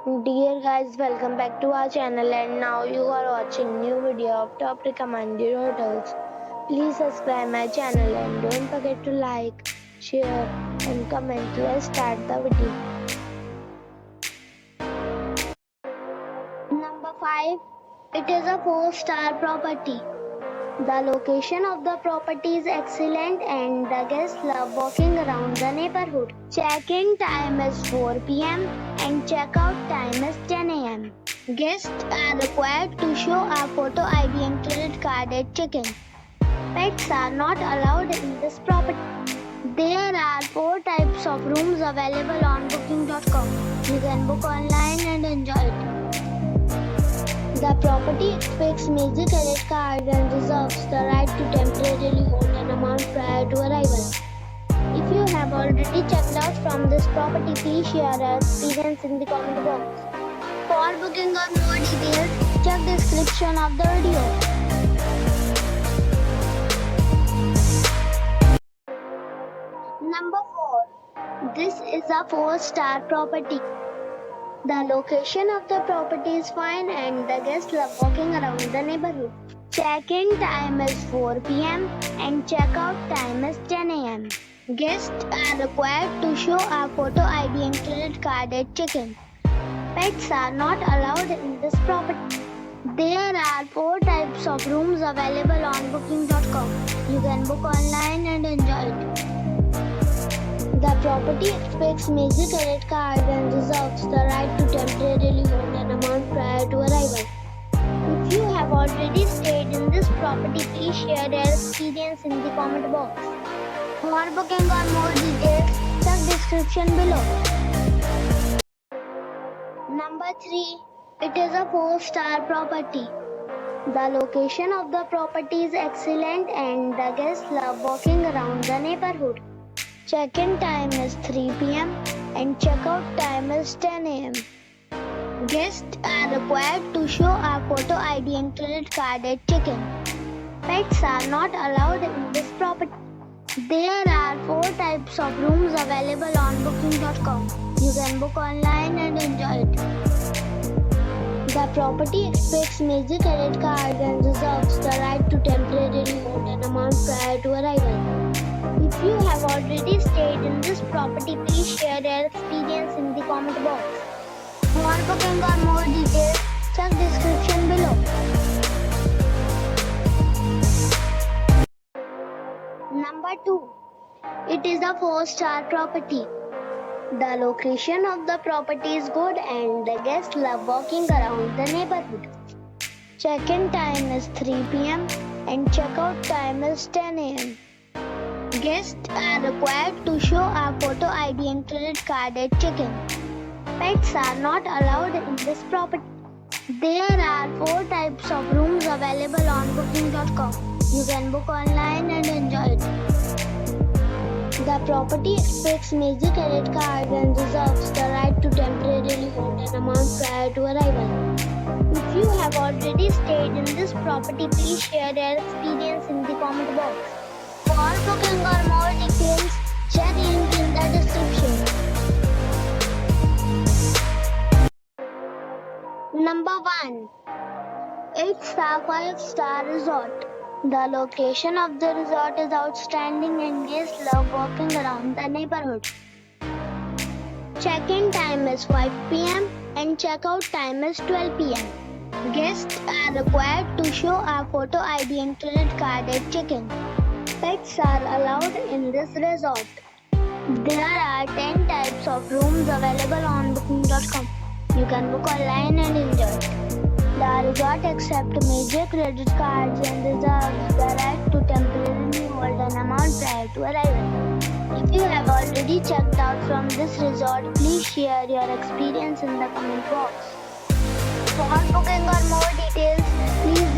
Dear guys, welcome back to our channel and now you are watching new video of top recommended hotels. Please subscribe my channel and don't forget to like, share and comment. Let's start the video. Number 5. It is a 4-star property. The location of the property is excellent and the guests love walking around the neighborhood. Check-in time is 4 p.m. and check-out time is 10 a.m. Guests are required to show a photo ID and credit card at check-in. Pets are not allowed in this property. There are 4 types of rooms available on booking.com. You can book online and enjoy it. The property expects major credit card and reserves the right to temporarily hold an amount prior to arrival. If you have already checked out from this property, please share your experience in the comment box. For booking or more details, check the description of the video. Number 4. This is a 4-star property. The location of the property is fine and the guests love walking around the neighborhood. Check-in time is 4 p.m. and check-out time is 10 a.m. Guests are required to show a photo ID and credit card at check-in. Pets are not allowed in this property. There are 4 types of rooms available on booking.com. You can book online and enjoy it. The property expects major credit card and reserves the right to temporarily hold an amount prior to arrival. If you have already stayed in this property, please share your experience in the comment box. For booking or more details, check description below. Number 3. It is a 4-star property. The location of the property is excellent and the guests love walking around the neighborhood. Check-in time is 3 p.m. and check-out time is 10 a.m. Guests are required to show a photo ID and credit card at check-in. Pets are not allowed in this property. There are 4 types of rooms available on booking.com. You can book online and enjoy it. The property expects major credit card and reserves the right to temporarily hold an amount prior to arrival. If you have already stayed in this property, please share your experience in the comment box. For booking or more details, check description below. Number 2. It is a 4-star property. The location of the property is good and the guests love walking around the neighborhood. Check-in time is 3 p.m. and check-out time is 10 a.m. Guests are required to show a photo ID and credit card at check-in. Pets are not allowed in this property. There are 4 types of rooms available on booking.com. You can book online and enjoy it. The property expects major credit card and reserves the right to temporarily hold an amount prior to arrival. If you have already stayed in this property, please share your experience in the comment box. For booking or more details, check link in the description. Number 1. It's a 5-star resort. The location of the resort is outstanding and guests love walking around the neighborhood. Check-in time is 5 p.m. and check-out time is 12 p.m. Guests are required to show a photo ID and credit card at check-in. Pets are allowed in this resort. There are 10 types of rooms available on booking.com. You can book online and enjoy it. The resort accepts major credit cards and reserves the right to temporarily hold an amount prior to arrival. If you have already checked out from this resort, please share your experience in the comment box. For booking or more details, please